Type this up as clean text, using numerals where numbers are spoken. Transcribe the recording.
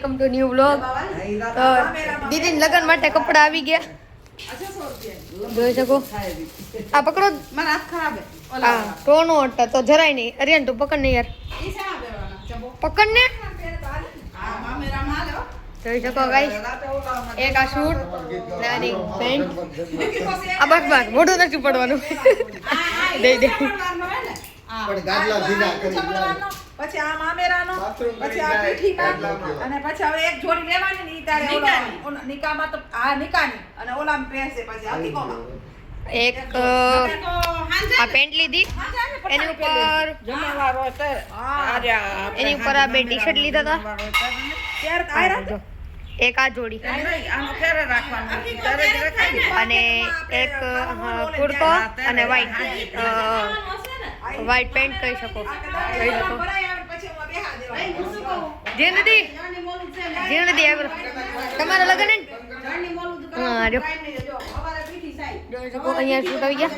Welcome to new vlog. તો દીદીને લગ્ન માટે કપડા આવી ગયા, જોઈ શકો. આ પકડો, મારા હાથ ખરાબ હે. હા ટોનો હતા તો જરાય નહીં. અરિયન તું પકડ ને યાર, પકડ ને. જોઈ શકો ગાઈસ, એક આ શૂટ નાની પેન્ટ. આ બસ બસ મોઢું નથી પડવાનું. દઈ દે. પછી આ મામેરાનો, પછી આ પીઠીમાં, અને પછી હવે એક જોડી લેવાની ને ઈ તારે ઓલા નિકામાં તો આ નિકાની અને ઓલામાં પહેરશે પછી હકીકોમાં. એક આ પેન્ટ લીધી, એની ઉપર એની ઉપર આ બે ટી શર્ટ લીધા હતા. ત્યારે આયરા એક આ જોડી અને એક કુર્તો અને વ્હાઈટ પેન્ટ કહી શકો. જીનદી તમારા લગન ને હા જો જોઈ શકો. અહીંયા શૂટ આવી ગયા.